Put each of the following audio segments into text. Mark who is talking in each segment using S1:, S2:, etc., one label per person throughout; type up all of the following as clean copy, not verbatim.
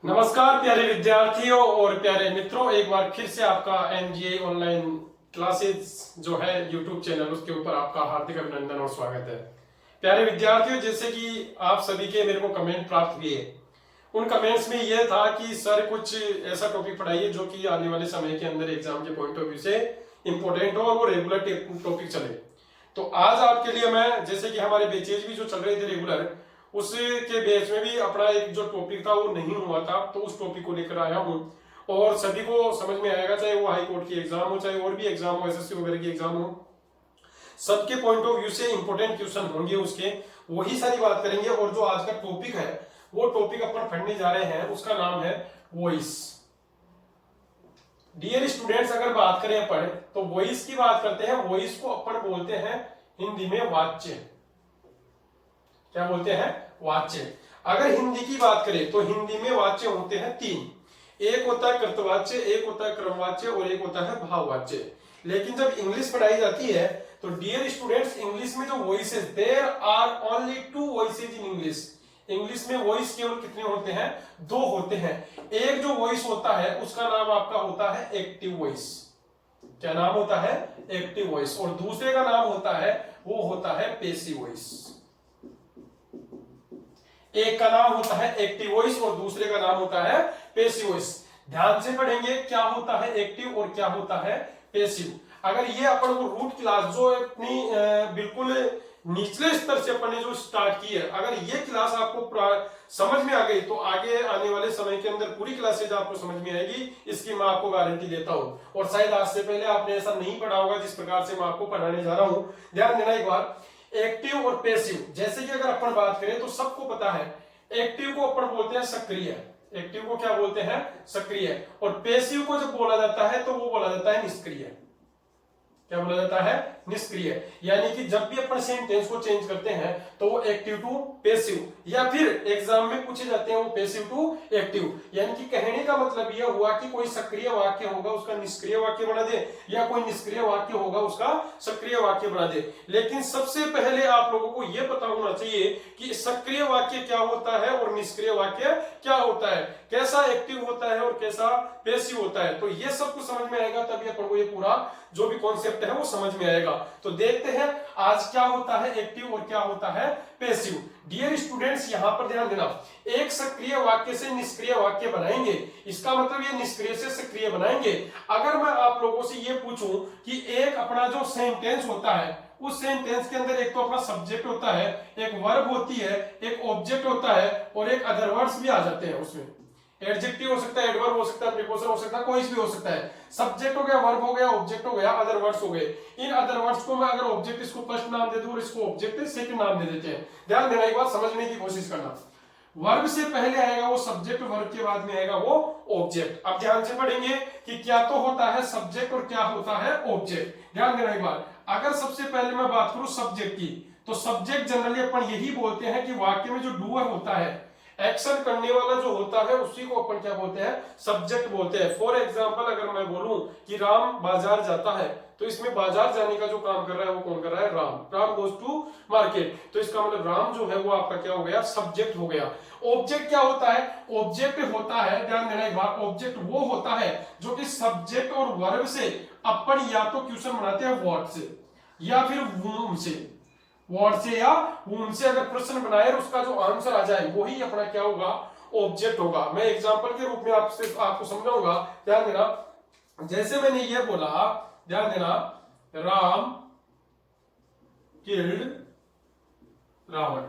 S1: नमस्कार प्यारे विद्यार्थियों और प्यारे मित्रों, एक बार फिर से आपका एनजीए ऑनलाइन क्लासेस जो है यूट्यूब चैनल, उसके ऊपर आपका हार्दिक अभिनंदन और स्वागत है। प्यारे विद्यार्थियों, जैसे कि आप सभी के मेरे को कमेंट प्राप्त हुए, उन कमेंट्स में यह था कि सर कुछ ऐसा टॉपिक पढ़ाइए जो कि आने वाले समय के अंदर एग्जाम के पॉइंट ऑफ व्यू से इंपॉर्टेंट हो और वो रेगुलर टॉपिक चले। तो आज आपके लिए मैं, जैसे कि हमारे बैचेज भी जो चल रहे थे रेगुलर, उसके बेस में भी अपना एक जो टॉपिक था वो नहीं हुआ था, तो उस टॉपिक को लेकर आया हूँ और सभी को समझ में आएगा, चाहे वो हाई कोर्ट की एग्जाम हो, चाहे और भी एग्जाम हो, एसएससी वगैरह की एग्जाम हो, सबके पॉइंट ऑफ व्यू से इंपॉर्टेंट क्वेश्चन होंगे उसके, वही सारी बात करेंगे। और जो आज का टॉपिक है वो टॉपिक अपन पढ़ने जा रहे हैं, उसका नाम है वॉइस। डियर स्टूडेंट्स, अगर बात करें अपन तो वॉइस की बात करते हैं। वॉइस को अपन बोलते हैं हिंदी में वाच्य। क्या बोलते हैं? वाच्य। अगर हिंदी की बात करें तो हिंदी में वाच्य होते हैं तीन। एक होता है कृतवाच्य, एक होता है क्रमवाच्य और एक होता है भाववाच्य। लेकिन जब इंग्लिश पढ़ाई जाती है तो डियर स्टूडेंट्स, इंग्लिश में जो voices, there are only two voices in English. English में वॉइस केवल कितने होते हैं? दो होते हैं। एक जो वॉइस होता है उसका नाम आपका होता है एक्टिव वॉइस। क्या नाम होता है? Active voice. और दूसरे का नाम होता है, वो होता है पैसिव वॉइस। एक का नाम होता है एक्टिव वॉइस और दूसरे का नाम होता है पैसिव वॉइस। ध्यान से पढ़ेंगे क्या होता है एक्टिव और क्या होता है पैसिव। अगर ये अपन को रूट क्लास जो अपनी बिल्कुल निचले स्तर से अपन ने जो स्टार्ट की है, अगर ये क्लास आपको समझ में आ गई तो आगे आने वाले समय के अंदर पूरी क्लासेज आपको समझ में आएगी, इसकी मैं आपको गारंटी देता हूं। और शायद आज से पहले आपने ऐसा नहीं पढ़ा होगा जिस प्रकार से मैं आपको पढ़ाने जा रहा हूं। ध्यान देना एक बार, एक्टिव और पैसिव। जैसे कि अगर अपन बात करें तो सबको पता है एक्टिव को अपन बोलते हैं सक्रिय। एक्टिव को क्या बोलते हैं? सक्रिय। और पैसिव को जब बोला जाता है तो वो बोला जाता है निष्क्रिय। क्या बोला जाता है? निष्क्रिय। यानी कि जब भी अपन सेंटेंस को चेंज करते हैं तो वो एक्टिव टू पैसिव, या फिर एग्जाम में पूछे जाते हैं वो पैसिव टू एक्टिव। यानी कि कहने का मतलब यह हुआ कि कोई सक्रिय वाक्य होगा उसका निष्क्रिय वाक्य बना दे, या कोई निष्क्रिय वाक्य होगा उसका सक्रिय वाक्य बना दे। लेकिन सबसे पहले आप लोगों को यह पता होना चाहिए कि सक्रिय वाक्य क्या होता है और निष्क्रिय वाक्य क्या होता है, कैसा एक्टिव होता है और कैसा पैसिव होता है। तो ये सब कुछ समझ में आएगा, तभी अपन को ये पूरा जो भी कॉन्सेप्ट है वो समझ में आएगा। तो देखते हैं आज क्या होता है एक्टिव और क्या होता है पैसिव। डियर स्टूडेंट्स, यहां पर ध्यान देना, एक सक्रिय वाक्य से निष्क्रिय वाक्य बनाएंगे, इसका मतलब ये निष्क्रिय से सक्रिय बनाएंगे। अगर मैं आप लोगों से ये पूछूं कि एक अपना जो सेंटेंस होता है, उस सेंटेंस के अंदर एक तो अपना सब्जेक्ट होता है, एक वर्ब होती है, एक ऑब्जेक्ट होता है और एक अदर वर्ड्स भी आ जाते हैं उसमें। एडजेक्टिव हो सकता है, एडवर्ब हो सकता है, प्रीपोजिशन हो सकता है, कोई भी हो सकता है। सब्जेक्ट हो गया, वर्ब हो गया, ऑब्जेक्ट हो गया, अदर वर्ड्स हो गए। इन अदर वर्ड्स को मैं अगर ऑब्जेक्ट इसको फर्स्ट नाम दे दूं और इसको ऑब्जेक्ट सेकंड नाम दे देते हैं। ध्यान देना, एक बात समझने की कोशिश करना। वर्ब से पहले आएगा वो सब्जेक्ट, वर्ब के बाद में आएगा वो ऑब्जेक्ट। अब ध्यान से पढ़ेंगे कि क्या तो होता है सब्जेक्ट और क्या होता है ऑब्जेक्ट। ध्यान देना एक बार, अगर सबसे पहले मैं बात करूं सब्जेक्ट की, तो सब्जेक्ट जनरली अपन यही बोलते हैं कि वाक्य में जो डूअर होता है, एक्शन करने वाला जो होता है, उसी को अपन क्या बोलते हैं? सब्जेक्ट बोलते हैं। फॉर एग्जांपल, अगर मैं बोलूं कि राम बाजार जाता है, तो इसमें बाजार जाने का जो काम कर रहा है वो कौन कर रहा है? Ram. Ram goes to market, तो इसका मतलब राम जो है वो आपका क्या हो गया? सब्जेक्ट हो गया। ऑब्जेक्ट क्या होता है? ऑब्जेक्ट होता है, ध्यान देना एक बार, ऑब्जेक्ट वो होता है जो कि सब्जेक्ट और वर्ब से अपन या तो क्वेश्चन बनाते हैं वर्ड से या फिर वूम से, वर्ड से या वूम से अगर प्रश्न बनाए और उसका जो आंसर आ जाए वही अपना क्या होगा? ऑब्जेक्ट होगा। मैं एग्जांपल के रूप में आपको समझाऊंगा। ध्यान देना, जैसे मैंने ये बोला, ध्यान देना, राम किल्ड रावण।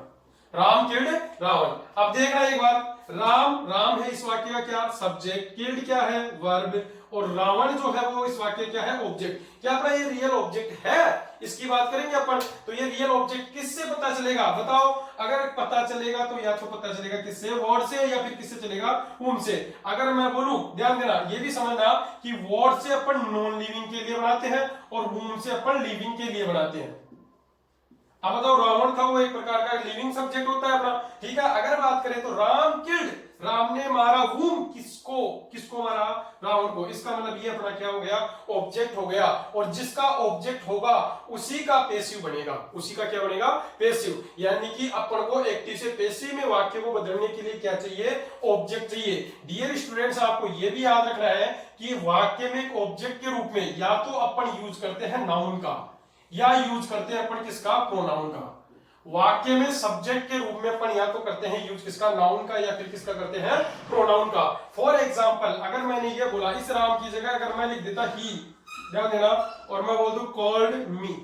S1: राम किल्ड रावण। अब देखना एक बार, राम, राम है इस वाक्य का क्या? सब्जेक्ट। किल्ड क्या है? वर्ब। और रावण जो है वो इस वाक्य क्या है? ऑब्जेक्ट। क्या अपना ये रियल ऑब्जेक्ट है? इसकी बात करेंगे अपन। तो ये रियल ऑब्जेक्ट किससे पता चलेगा? बताओ। अगर पता चलेगा तो या तो पता चलेगा किससे? वर्ड से, या फिर किससे चलेगा? वूम से। अगर मैं बोलूं, ध्यान देना, ये भी समझना कि वर्ड से अपन नॉन लिविंग के लिए बनाते हैं और वूम से अपन लिविंग के लिए बनाते हैं। अब बताओ, रावण था वो एक प्रकार का लिविंग सब्जेक्ट होता है अपना, ठीक है। अगर बात करें तो राम किल्ड, राम ने मारा, whom, किसको? किसको मारा? रावण को। इसका मतलब ये अपना क्या हो गया? ऑब्जेक्ट ऑब्जेक्ट हो गया, और जिसका ऑब्जेक्ट होगा उसी का पेसिव बनेगा। उसी का क्या बनेगा? पेसिव। यानी कि अपन को एक्टिव से पेसिव में वाक्य को बदलने के लिए क्या चाहिए? ऑब्जेक्ट चाहिए। डियर स्टूडेंट्स, आपको यह भी याद रखना है कि वाक्य में एक ऑब्जेक्ट के रूप में या तो अपन यूज करते हैं नाउन का, या यूज करते हैं अपन किसका? प्रोनाउन का। वाक्य में सब्जेक्ट के रूप में अपन या तो करते हैं यूज किसका? नाउन का, या फिर किसका करते हैं? प्रोनाउन का। फॉर एग्जाम्पल, अगर मैंने ये बोला, इस राम की जगह अगर मैं लिख देता ही, ध्यान देना, और मैं बोल दूं called me,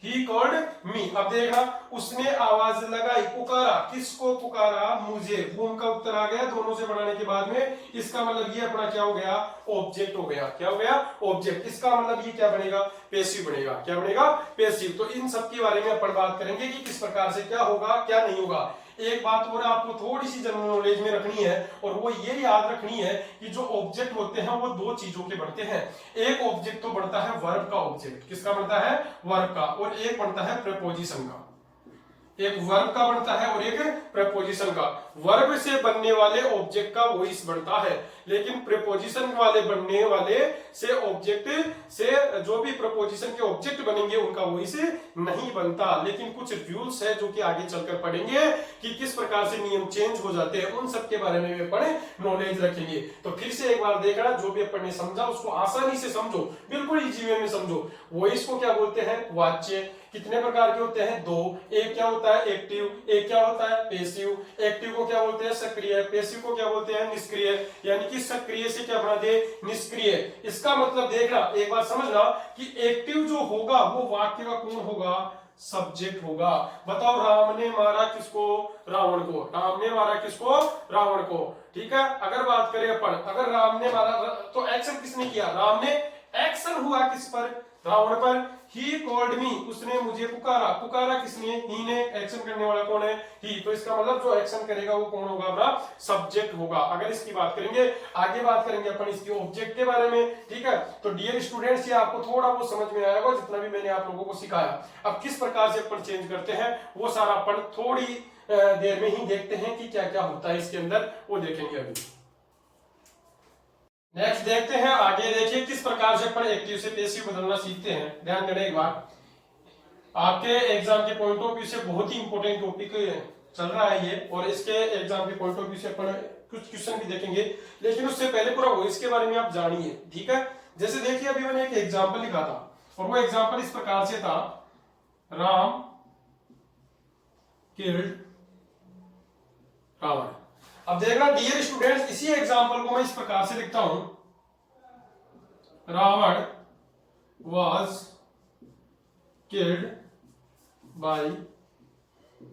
S1: he called me. अब देखना, उसने आवाज लगाई, पुकारा। किसको पुकारा? मुझे। बूम का उत्तर आ गया दोनों से बनाने के बाद में। इसका मतलब ये अपना क्या हो गया? ऑब्जेक्ट हो गया। क्या हो गया? ऑब्जेक्ट। इसका मतलब ये क्या बनेगा? पेसिव बनेगा। क्या बनेगा? पेसिव। तो इन सब के बारे में अपन बात करेंगे कि किस प्रकार से क्या होगा, क्या नहीं होगा। एक बात और आपको थोड़ी सी जनरल नॉलेज में रखनी है, और वो ये याद रखनी है कि जो ऑब्जेक्ट होते हैं वो दो चीजों के बनते हैं। एक ऑब्जेक्ट तो बनता है वर्ब का ऑब्जेक्ट। किसका बनता है? वर्ब का। और एक बनता है प्रीपोजिशन का। एक वर्ब का बनता है और एक प्रीपोजिशन का। वर्ब से बनने वाले ऑब्जेक्ट का वॉइस बनता है, लेकिन प्रीपोजिशन वाले बनने वाले से ऑब्जेक्ट से जो भी प्रीपोजिशन के ऑब्जेक्ट बनेंगे उनका वॉइस नहीं बनता। लेकिन कुछ रूल्स है जो कि आगे चलकर पढ़ेंगे कि किस प्रकार से नियम चेंज हो जाते हैं, उन सब के बारे में भी अपन नॉलेज रखेंगे। तो फिर से एक बार देखना, जो भी अपन ने समझा उसको आसानी से समझो, बिल्कुल इजी वे में समझो। वॉइस को क्या बोलते हैं? वाच्य। कितने प्रकार के होते हैं? दो। एक क्या होता है? एक्टिव। एक क्या होता है? पेसिव। एक्टिव को क्या बोलते हैं? सक्रिय। पेसिव को क्या बोलते हैं? निष्क्रिय। यानी कि सक्रिय से क्या बना दे? निष्क्रिय। इसका मतलब देखना, एक बात समझना कि एक्टिव जो होगा वो वाक्य का कौन होगा? सब्जेक्ट होगा। बताओ, राम ने मारा किसको? रावण को। राम ने मारा किसको? रावण को। ठीक है। अगर बात करें अपन, अगर राम ने मारा तो एक्शन किसने किया? राम ने। एक्शन हुआ किस पर? रावण पर। ही कॉल्ड मी, उसने मुझे पुकारा। पुकारा किसने? ही ने। एक्शन करने वाला कौन है? ही। तो इसका मतलब जो एक्शन करेगा वो कौन होगा? अपना सब्जेक्ट होगा। अगर इसकी बात करेंगे, आगे बात करेंगे अपन इसके ऑब्जेक्ट के बारे में। ठीक है। तो डियर स्टूडेंट्स, ये आपको थोड़ा बहुत समझ में आएगा जितना भी मैंने आप लोगों को सिखाया। अब किस प्रकार से अपन चेंज करते हैं वो सारा अपन थोड़ी देर में ही देखते हैं कि क्या क्या होता है इसके अंदर, वो देखेंगे अभी। नेक्स्ट देखते हैं आगे। देखिए किस प्रकार से अपन एक्टिव से पेसिव बदलना सीखते हैं। ध्यान देना एक बार, आपके एग्जाम के पॉइंट ऑफ व्यू से बहुत ही इंपॉर्टेंट टॉपिक चल रहा है ये, और इसके एग्जाम के पॉइंट ऑफ व्यू से अपन कुछ क्वेश्चन भी देखेंगे। लेकिन उससे पहले पूरा वॉइस के बारे में आप जानिए। ठीक है। जैसे देखिए, अभी मैंने एक एग्जाम्पल लिखा था, और वो एग्जाम्पल इस प्रकार से था, राम किल्ड रावण। अब देखना डियर स्टूडेंट्स, इसी एग्जाम्पल को मैं इस प्रकार से लिखता हूं, Ravan was killed by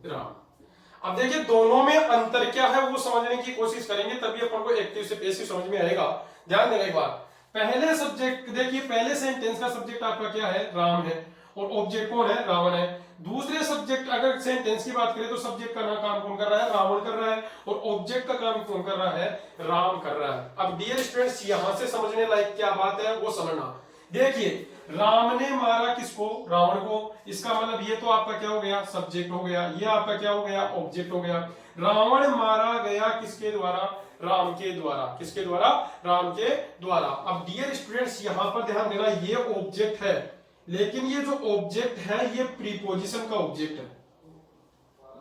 S1: Ram. अब देखिए दोनों में अंतर क्या है वो समझने की कोशिश करेंगे, तभी अपन को एक्टिव से पेसिव समझ में आएगा। ध्यान देना एक बार, पहले सब्जेक्ट देखिए, पहले सेंटेंस का सब्जेक्ट आपका क्या है? राम है, और ऑब्जेक्ट कौन है? रावण है। दूसरे सब्जेक्ट अगर सेंटेंस की बात करें तो सब्जेक्ट का काम कौन कर रहा है? रावण कर रहा है, और ऑब्जेक्ट का काम कौन कर रहा है? राम कर रहा है। अब डियर स्टूडेंट्स, यहां से समझने लायक क्या बात है वो समझना। देखिए, राम ने मारा किसको? रावण को। इसका मतलब ये तो आपका क्या हो गया? सब्जेक्ट हो गया। ये आपका क्या हो गया? ऑब्जेक्ट हो गया। रावण मारा गया किसके द्वारा? राम के द्वारा। किसके द्वारा? राम के द्वारा। अब डियर स्टूडेंट्स, यहां पर ध्यान देना, ये ऑब्जेक्ट है, लेकिन ये जो ऑब्जेक्ट है ये प्रीपोजिशन का ऑब्जेक्ट है।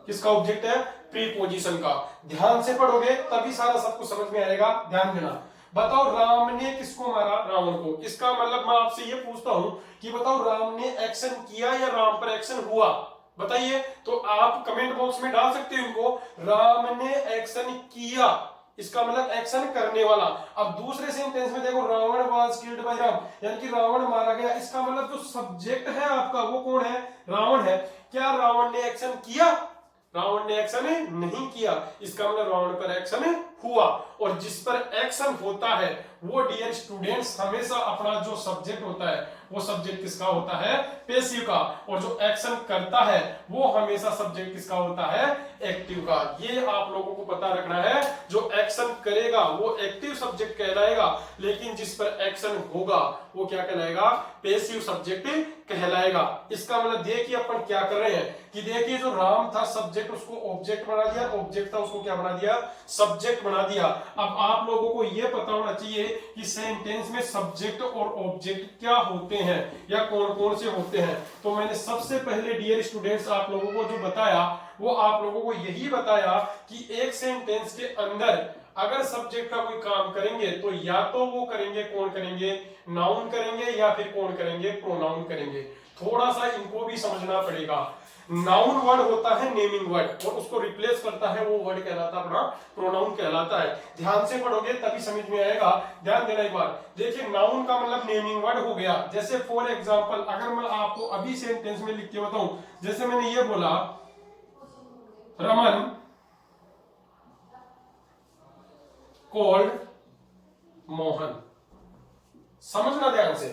S1: किसका ऑब्जेक्ट है? प्रीपोजिशन का। ध्यान से पढ़ोगे तभी सारा सब कुछ समझ में आएगा। ध्यान देना। बताओ, राम ने किसको मारा? रावण को। इसका मतलब मैं आपसे ये पूछता हूं कि बताओ, राम ने एक्शन किया या राम पर एक्शन हुआ? बताइए। तो आप कमेंट बॉक्स में डाल सकते हो इनको, राम ने एक्शन किया, इसका मतलब एक्शन करने वाला। अब दूसरे सेंटेंस में देखो, Ravan was killed by Ram, यानी कि रावण मारा गया। इसका मतलब जो सब्जेक्ट है आपका वो कौन है? रावण है। क्या रावण ने एक्शन किया? रावण ने एक्शन नहीं किया। इसका मतलब रावण पर एक्शन हुआ, और जिस पर एक्शन होता है वो डियर स्टूडेंट्स हमेशा अपना जो सब्जेक्ट होता है वो सब्जेक्ट किसका होता है? पेसिव का। और जो एक्शन करता है वो हमेशा सब्जेक्ट किसका होता है? एक्टिव का। ये आप लोगों को पता रखना है, जो एक्शन करेगा वो एक्टिव सब्जेक्ट कहलाएगा, लेकिन जिस पर एक्शन होगा वो क्या कहलाएगा? पेसिव सब्जेक्ट कहलाएगा। इसका मतलब देखिए अपन क्या कर रहे हैं कि देखिए जो राम था सब्जेक्ट, उसको ऑब्जेक्ट बना दिया, ऑब्जेक्ट था उसको क्या बना दिया, सब्जेक्ट बना दिया। अब आप लोगों को यह पता होना चाहिए कि सेंटेंस में सब्जेक्ट और ऑब्जेक्ट क्या होते हैं या कौन कौन से होते हैं। तो मैंने सबसे पहले डियर स्टूडेंट्स आप लोगों को जो बताया वो आप लोगों को यही बताया कि एक सेंटेंस के अंदर अगर सब्जेक्ट का कोई काम करेंगे तो या तो वो करेंगे, कौन करेंगे, नाउन करेंगे, या फिर कौन करेंगे, प्रोनाउन करेंगे। थोड़ा सा इनको भी समझना पड़ेगा। नाउन वर्ड होता है नेमिंग वर्ड और उसको रिप्लेस करता है वो वर्ड कहलाता अपना प्रोनाउन कहलाता है। ध्यान से पढ़ोगे तभी समझ में आएगा। ध्यान देना एक बार। देखिए नाउन का मतलब नेमिंग वर्ड हो गया। जैसे फॉर एग्जांपल अगर मैं आपको अभी सेंटेंस में लिख के बताऊं, जैसे मैंने ये बोला रमन कॉल्ड मोहन, समझना ध्यान से,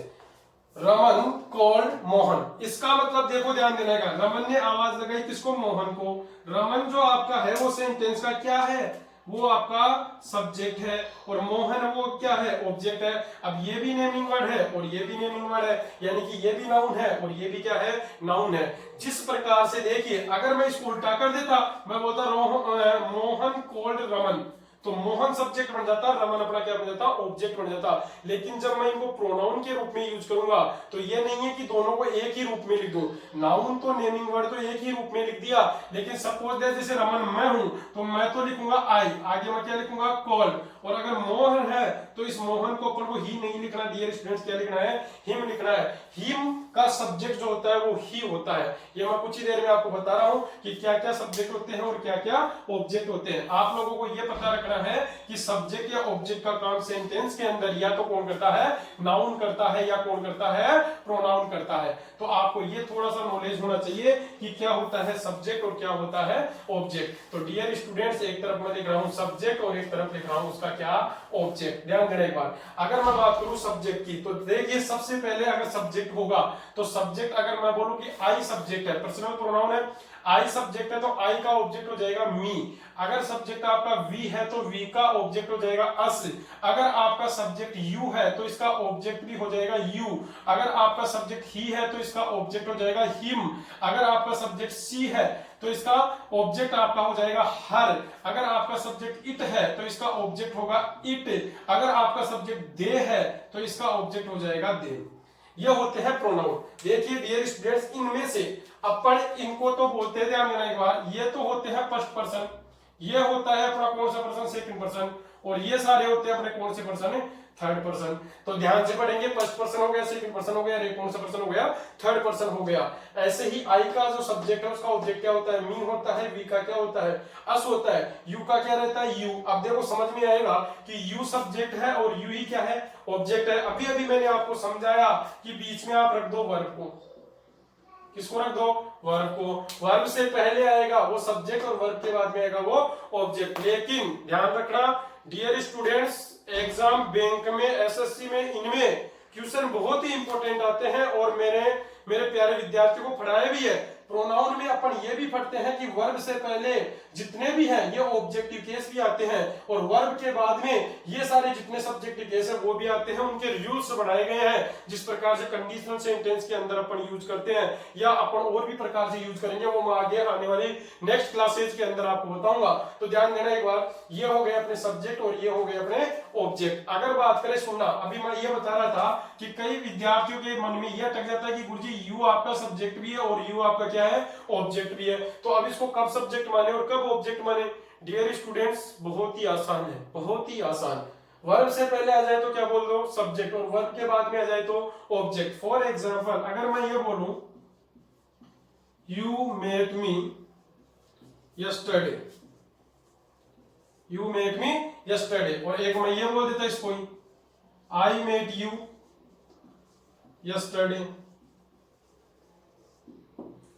S1: रमन कॉल्ड मोहन। इसका मतलब देखो ध्यान देने का, रमन ने आवाज लगाई किसको, मोहन को। रमन जो आपका है वो सेंटेंस का क्या है, वो आपका सब्जेक्ट है, और मोहन वो क्या है, ऑब्जेक्ट है। अब ये भी नेमिंग वर्ड है और ये भी नेमिंग वर्ड है, यानी कि ये भी नाउन है और ये भी क्या है, नाउन है। जिस प्रकार से देखिए अगर मैं इसको उल्टा कर देता, मैं बोलता मोहन कॉल्ड रमन, तो मोहन सब्जेक्ट बन जाता, रमन अपना क्या बन जाता, ऑब्जेक्ट बन जाता। लेकिन जब मैं इनको प्रोनाउन के रूप में यूज करूंगा तो ये नहीं है कि दोनों को एक ही रूप में लिख दूं। नाउन तो नेमिंग वर्ड तो एक ही रूप में लिख दिया, लेकिन सपोज दैट जैसे रमन मैं हूं तो मैं तो लिखूंगा आई, आगे मैं क्या लिखूंगा, कॉल्ड। और अगर मोहन है तो इस मोहन को अपन को ही नहीं लिखना डियर स्टूडेंट्स, क्या लिखना है, हिम लिखना है। हिम का सब्जेक्ट जो होता है वो ही होता है। ये मैं कुछ ही देर में आपको बता रहा हूं कि क्या क्या सब्जेक्ट होते हैं और क्या क्या ऑब्जेक्ट होते हैं। आप लोगों को यह पता रखना है कि सब्जेक्ट या ऑब्जेक्ट का काम सेंटेंस के अंदर या तो कौन करता है, नाउन करता है, या कौन करता है, प्रोनाउन करता है। तो आपको ये थोड़ा सा नॉलेज होना चाहिए कि क्या होता है सब्जेक्ट और क्या होता है ऑब्जेक्ट। तो डियर स्टूडेंट्स एक तरफ मैं लिख रहा हूं सब्जेक्ट और एक तरफ लिख रहा हूं उसका क्या, ऑब्जेक्ट। ध्यान देना एक बार। अगर मैं बात करूं सब्जेक्ट की तो देखिए सबसे पहले अगर सब्जेक्ट होगा तो सब्जेक्ट अगर मैं बोलूं कि आई सब्जेक्ट है, पर्सनल प्रोनाउन है, आई सब्जेक्ट है तो आई का ऑब्जेक्ट हो जाएगा मी। अगर सब्जेक्ट आपका वी है तो वी का ऑब्जेक्ट हो जाएगा अस। अगर आपका सब्जेक्ट यू है तो इसका ऑब्जेक्ट भी हो जाएगा यू। अगर आपका सब्जेक्ट ही है तो इसका ऑब्जेक्ट हो जाएगा हिम। अगर आपका सब्जेक्ट सी है तो इसका ऑब्जेक्ट आपका हो जाएगा हर। अगर आपका सब्जेक्ट इट है तो इसका ऑब्जेक्ट होगा इट। अगर आपका सब्जेक्ट दे है तो इसका ऑब्जेक्ट हो जाएगा दे। ये होते हैं प्रोनाउन। देखिए डियर स्टूडेंट्स इनमें से अपन इनको तो बोलते हैं, ध्यान देना एक बार, ये तो होते हैं फर्स्ट पर्सन, ये होता है अपना कौन सा पर्सन, सेकंड पर्सन, और ये सारे होते हैं अपने कौन से पर्सन, थर्ड पर्सन। तो ध्यान से पढ़ेंगे, फर्स्ट पर्सन हो गया, सेकंड पर्सन हो गया, कौन सा पर्सन हो गया, थर्ड पर्सन हो गया। ऐसे ही आई का जो सब्जेक्ट है उसका ऑब्जेक्ट क्या होता है, मी होता है, वी का क्या होता है, अस होता है, यू का क्या रहता है, यू। अब देखो समझ में आएगा कि यू सब्जेक्ट है और यू ही क्या है, ऑब्जेक्ट है। अभी अभी मैंने आपको समझाया कि बीच में आप रख दो वर्ब को, किसको रख दो, वर्ब को। वर्ब से पहले आएगा वो सब्जेक्ट और वर्ब के बाद में आएगा वो ऑब्जेक्ट। लेकिन ध्यान रखना डियर स्टूडेंट्स, एग्जाम बैंक में, एसएससी में, इनमें क्वेश्चन बहुत ही इंपॉर्टेंट आते हैं और मेरे प्यारे विद्यार्थियों को पढ़ाए भी है। प्रोनाउन में अपन ये भी पढ़ते हैं कि वर्ब से पहले जितने भी हैं ये ऑब्जेक्टिव केस भी आते हैं, और वर्ब के बाद में ये सारे जितने सब्जेक्टिव केस है वो भी आते हैं। उनके रूल्स बनाए गए हैं जिस प्रकार से कंडीशनल सेंटेंस के अंदर अपन यूज करते हैं, या अपन और भी प्रकार से यूज करेंगे, वो मैं आगे आने वाली नेक्स्ट क्लासेज के अंदर आपको बताऊंगा। तो ध्यान देना एक बार, ये हो गए अपने सब्जेक्ट और ये हो गए अपने ऑब्जेक्ट। अगर बात करें, सुनना, अभी मैं ये बता रहा था कि कई विद्यार्थियों के मन में यह टक जाता है कि गुरुजी यू आपका सब्जेक्ट भी है और यू आपका क्या है, ऑब्जेक्ट भी है। तो अब इसको कब सब्जेक्ट माने और कब ऑब्जेक्ट माने? डियर स्टूडेंट्स बहुत ही आसान है, बहुत ही आसान। वर्ब से पहले आ जाए तो क्या बोल दो, सब्जेक्ट, और वर्ब के बाद में आ जाए तो ऑब्जेक्ट। फॉर एग्जांपल अगर मैं ये बोलूं you met me yesterday, you met me yesterday, और एक मैं ये बोल देता इसको ही आई मेट यू यस्टरडे।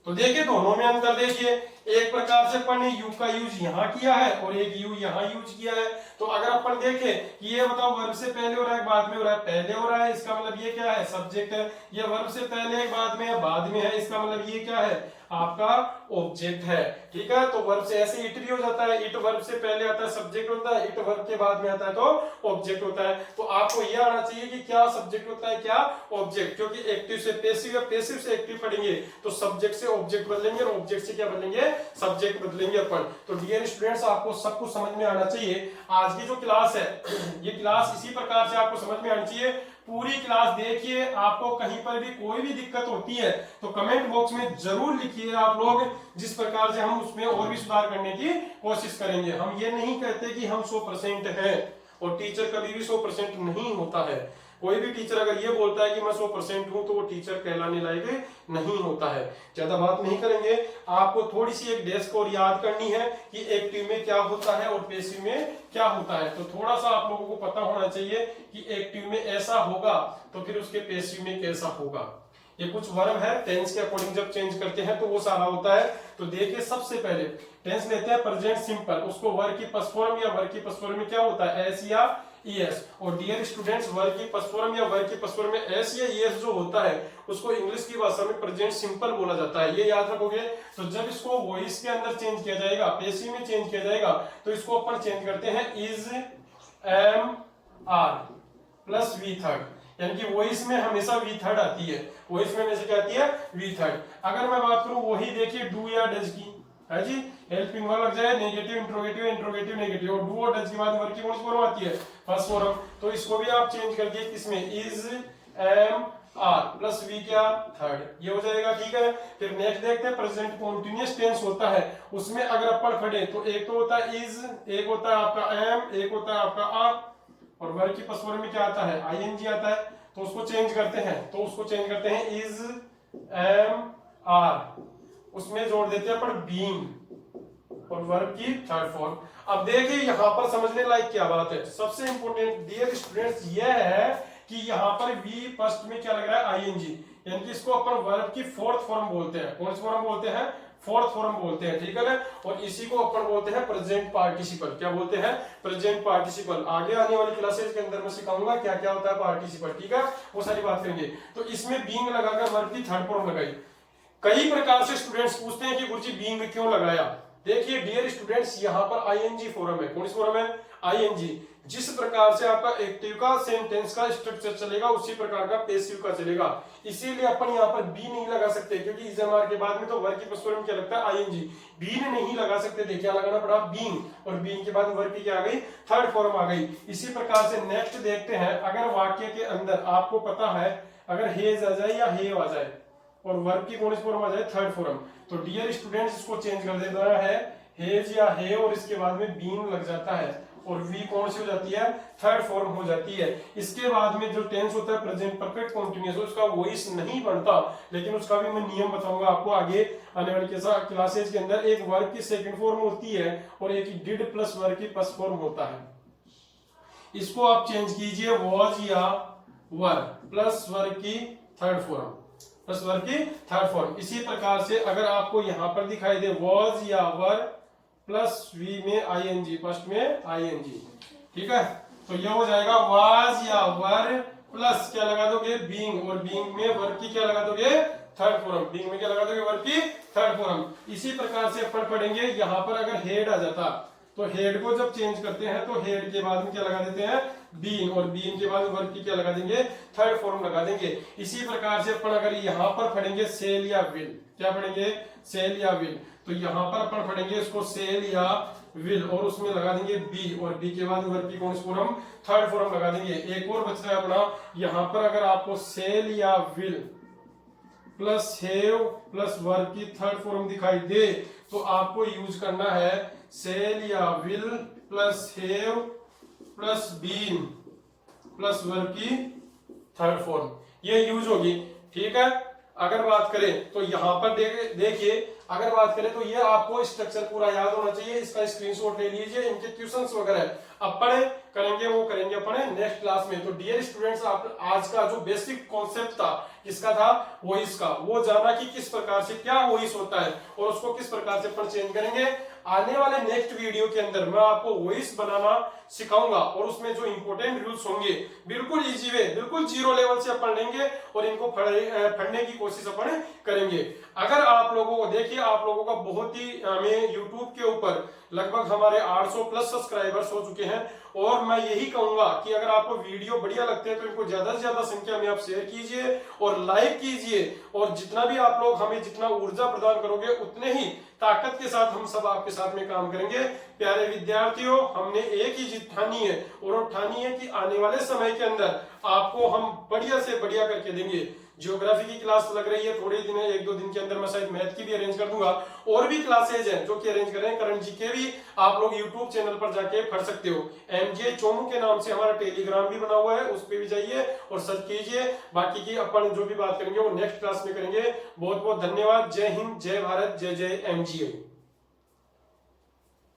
S1: तो देखिए दोनों में अंतर देखिए, एक प्रकार से अपन ने यू का यूज यहां किया है और एक यू यहां यूज किया है। तो अगर अपन देखें कि ये बताओ वर्ब से पहले हो रहा है बाद में हो रहा है, पहले हो रहा है, इसका मतलब ये क्या है, सब्जेक्ट है। ये वर्ब से पहले बाद में है, बाद में है, इसका मतलब ये क्या है, आपका ऑब्जेक्ट है। ठीक है, तो वर्ब से ऐसे इट भी हो जाता है, इट वर्ब से पहले आता है सब्जेक्ट होता है, इट वर्ब के बाद में आता है तो ऑब्जेक्ट होता है। तो आपको ये आना चाहिए कि क्या सब्जेक्ट होता है क्या ऑब्जेक्ट, क्योंकि एक्टिव से पेसिव या पेसिव से एक्टिव पढ़ेंगे तो सब्जेक्ट से ऑब्जेक्ट बदलेंगे और ऑब्जेक्ट से क्या बदलेंगे, सब्जेक्ट बदलेंगे अपन। तो डियर स्टूडेंट्स, आपको सब कुछ समझ में आना चाहिए। आज की जो क्लास है ये क्लास इसी प्रकार से आपको समझ में आनी चाहिए। पूरी क्लास देखिए, आपको कहीं पर भी कोई भी दिक्कत होती है तो कमेंट बॉक्स में जरूर लिखिए आप लोग, जिस प्रकार से हम उसमें और भी सुधार करने की कोशिश करेंगे। हम ये नहीं कहते कि हम 100% हैं, और टीचर कभी भी 100% नहीं होता है। कोई भी टीचर अगर ये बोलता है कि मैं 100% हूं तो वो टीचर कहलाने लायक नहीं होता है। ज्यादा बात नहीं करेंगे, आपको थोड़ी सी एक डेस्क और याद करनी है कि एक्टिव में क्या होता है और पेसिव में क्या होता है। तो थोड़ा सा आप लोगों को पता होना चाहिए कि एक्टिव में ऐसा होगा तो फिर उसके पेसिव में कैसा होगा। ये कुछ वर्ब है, टेंस के अकॉर्डिंग जब चेंज करते हैं तो वो सारा होता है। तो देखिए, सबसे पहले टेंस लेते हैं प्रेजेंट सिंपल, उसको वर्ब की फर्स्ट फॉर्म या वर्ब की फर्स्ट फॉर्म में क्या होता है, एस या ईएस। और डियर स्टूडेंट्स, वर्ब की फर्स्ट फॉर्म या वर्ब की फर्स्ट फॉर्म में एस या ईएस जो होता है उसको इंग्लिश की भाषा में प्रेजेंट सिंपल बोला जाता है, ये याद रखोगे। तो जब इसको वॉइस के अंदर चेंज किया जाएगा, पेसिव में चेंज किया जाएगा, तो इसको अपन चेंज करते हैं is, am, are plus V third, यानी कि वॉइस में हमेशा वी थर्ड आती है। वॉइस में हमेशा क्या आती है, वी थर्ड। अगर मैं बात करूं वही देखिए डू या डज की, है जी, हेल्पिंग वर्ब लग जाए, नेगेटिव इंट्रोगेटिव, इंट्रोगेटिव नेगेटिव, और डू और डज के बाद वर्ब की कौन सी फॉर्म आती है, फर्स्ट फॉर्म। तो इसको भी आप चेंज कर दिए किसमें, is, am, are plus V क्या, थर्ड, ये हो जाएगा। ठीक है, फिर नेक्स्ट देखते हैं प्रेजेंट कॉन्टिन्यूअस टेंस होता है, उसमें अगर अपन पढ़े तो एक तो होता है इज, एक होता है आपका एम, एक होता है आपका आर, और वर्ब की फर्स्ट फॉर्म में क्या आता है, आईएनजी आता है। तो उसको चेंज करते हैं, इज, एम, आर, उसमें जोड़ देते हैं अपन बीइंग, और वर्ब की थर्ड फॉर्म। अब देखिए यहां पर समझने लायक क्या बात है, सबसे इंपॉर्टेंट डियर स्टूडेंट्स ये है कि यहां पर वी फर्स्ट में क्या लग रहा है, आईएनजी, यानी कि इसको अपन वर्ब की फोर्थ फॉर्म बोलते हैं। कौन सी फॉर्म बोलते हैं, फोर्थ फॉर्म बोलते हैं। ठीक है ना, और इसी को अपन बोलते हैं प्रेजेंट पार्टिसिपल। क्या बोलते हैं, प्रेजेंट पार्टिसिपल। आगे आने वाली क्लासेस के अंदर मैं सिखाऊंगा क्या क्या होता है पार्टिसिपल, ठीक है, वो सारी बात करेंगे। तो इसमें बीइंग लगाकर वर्ब की थर्ड फॉर्म लगाई। कई प्रकार से स्टूडेंट्स पूछते हैं कि गुरुजी बीइंग क्यों लगाया। देखिए डियर स्टूडेंट्स, यहाँ पर आईएनजी फॉर्म है। कौन सी फॉर्म है, आईएनजी। जिस प्रकार से आपका एक्टिव का सेंटेंस का स्ट्रक्चर चलेगा उसी प्रकार का पेसिव का चलेगा। इसीलिए अपन यहाँ पर बी नहीं लगा सकते, क्योंकि इज, एम, आर के बाद में तो वर्ब की फर्स्ट फॉर्म क्या लगता है, आईएनजी। बी नहीं लगा सकते थे, क्या लगाना पड़ा, बीइंग, और बीइंग के बाद वर्ब की क्या आ गई, थर्ड फॉर्म आ गई। इसी प्रकार से नेक्स्ट देखते हैं, अगर वाक्य के अंदर आपको पता है अगर हेज आ जाए या हेव आ जाए और वर्ब की कौन सी फॉर्म आ जाए, थर्ड फॉर्म, तो डियर स्टूडेंट्स इसको चेंज कर देता है हेज या हे, और इसके बाद में बीइंग लग जाता है, और वी कौन सी हो जाती है, थर्ड फॉर्म हो जाती है। इसके बाद में जो टेंस होता है प्रेजेंट परफेक्ट कंटीन्यूअस, उसका वॉइस नहीं बनता, लेकिन उसका भी मैं नियम बताऊंगा आपको आगे आने वाली क्लासेज के अंदर। एक वर्ब की सेकंड फॉर्म होती है और एक डिड प्लस वर्ब की फर्स्ट फॉर्म होता है। इसको आप चेंज कीजिए वॉज या वर प्लस वर्ब की थर्ड फॉर्म, प्लस वर्ब की थर्ड फॉर्म। इसी प्रकार से अगर आपको यहां पर दिखाई दे वॉज या वर प्लस वी में आईएनजी, फर्स्ट में आईएनजी, ठीक है, तो यह हो जाएगा वाज या वर प्लस क्या लगा दोगे, बीइंग, और बीइंग में वर्ब की क्या लगा दोगे, थर्ड फॉर्म। बीइंग में क्या लगा दोगे, वर्ब की थर्ड फॉर्म। इसी प्रकार से अपन पढ़ेंगे, यहां पर अगर हेड आ जाता तो हेड को जब चेंज करते हैं तो हेड के बाद में क्या लगा देते हैं, बीइंग, और बीइंग के बाद वर्ब की क्या लगा देंगे, थर्ड फॉर्म लगा देंगे। इसी प्रकार से अपन अगर यहां पर पढ़ेंगे सेल या विल, क्या पढ़ेंगे, सेल या विल, तो यहां पर अपन पढ़ेंगे इसको सेल या विल, और उसमें लगा देंगे बी, और बी के बाद वर्ब की कौन सी फॉर्म, थर्ड फॉर्म लगा देंगे। एक और बच रहा है अपना, यहां पर अगर आपको सेल या will plus have plus verb की थर्ड फॉर्म दिखाई दे तो आपको यूज करना है सेल या will plus have plus been plus verb की थर्ड फॉर्म, ये यूज होगी। ठीक है, अगर बात करें तो यहां पर देखिए, अगर बात करें तो ये आपको स्ट्रक्चर पूरा याद होना चाहिए। इसका स्क्रीनशॉट ले लीजिए, इनके ट्यूशंस वगैरह अपन करेंगे, वो करेंगे अपन नेक्स्ट क्लास में। तो डियर स्टूडेंट्स, आप आज का जो बेसिक कॉन्सेप्ट था किसका था, वॉइस का, वो जाना कि किस प्रकार से क्या वॉइस होता है और उसको किस प्रकार से अपन चेंज करेंगे। आने वाले नेक्स्ट वीडियो के अंदर मैं आपको वॉइस बनाना सिखाऊंगा और उसमें जो इंपॉर्टेंट रूल्स होंगे बिल्कुल इजी वे, बिल्कुल जीरो लेवल से अपन लेंगे और इनको पढ़ने की कोशिश अपन करेंगे। अगर आप लोगों को देखिए, आप लोगों का बहुत ही हमें यूट्यूब के ऊपर लगभग हमारे 800 प्लस सब्सक्राइबर्स हो चुके हैं और मैं यही कहूंगा कि अगर आपको वीडियो बढ़िया लगते हैं तो इनको ज्यादा से ज्यादा संख्या में आप शेयर कीजिए और लाइक कीजिए और जितना भी आप लोग हमें जितना ऊर्जा प्रदान करोगे उतने ही ताकत के साथ हम सब आपके साथ में काम करेंगे। प्यारे विद्यार्थियों, हमने एक ही जिद ठानी है और वो ठानी है कि आने वाले समय के अंदर आपको हम बढ़िया से बढ़िया करके देंगे। ज्योग्राफी की क्लास लग रही है, थोड़े दिन, 1-2 दिन के अंदर मैं शायद मैथ की भी अरेंज कर दूंगा और भी क्लासेज हैं जो कि अरेंज कर रहे हैं। करंट जीके भी आप लोग यूट्यूब चैनल पर जाके पढ़ सकते हो। एमजे चोमू के नाम से हमारा टेलीग्राम भी बना हुआ है, उस पर भी जाइए और सर्च कीजिए। बाकी की अपन जो भी बात करेंगे वो नेक्स्ट क्लास में करेंगे। बहुत बहुत धन्यवाद। जय हिंद, जय भारत, जय जय एमजीए।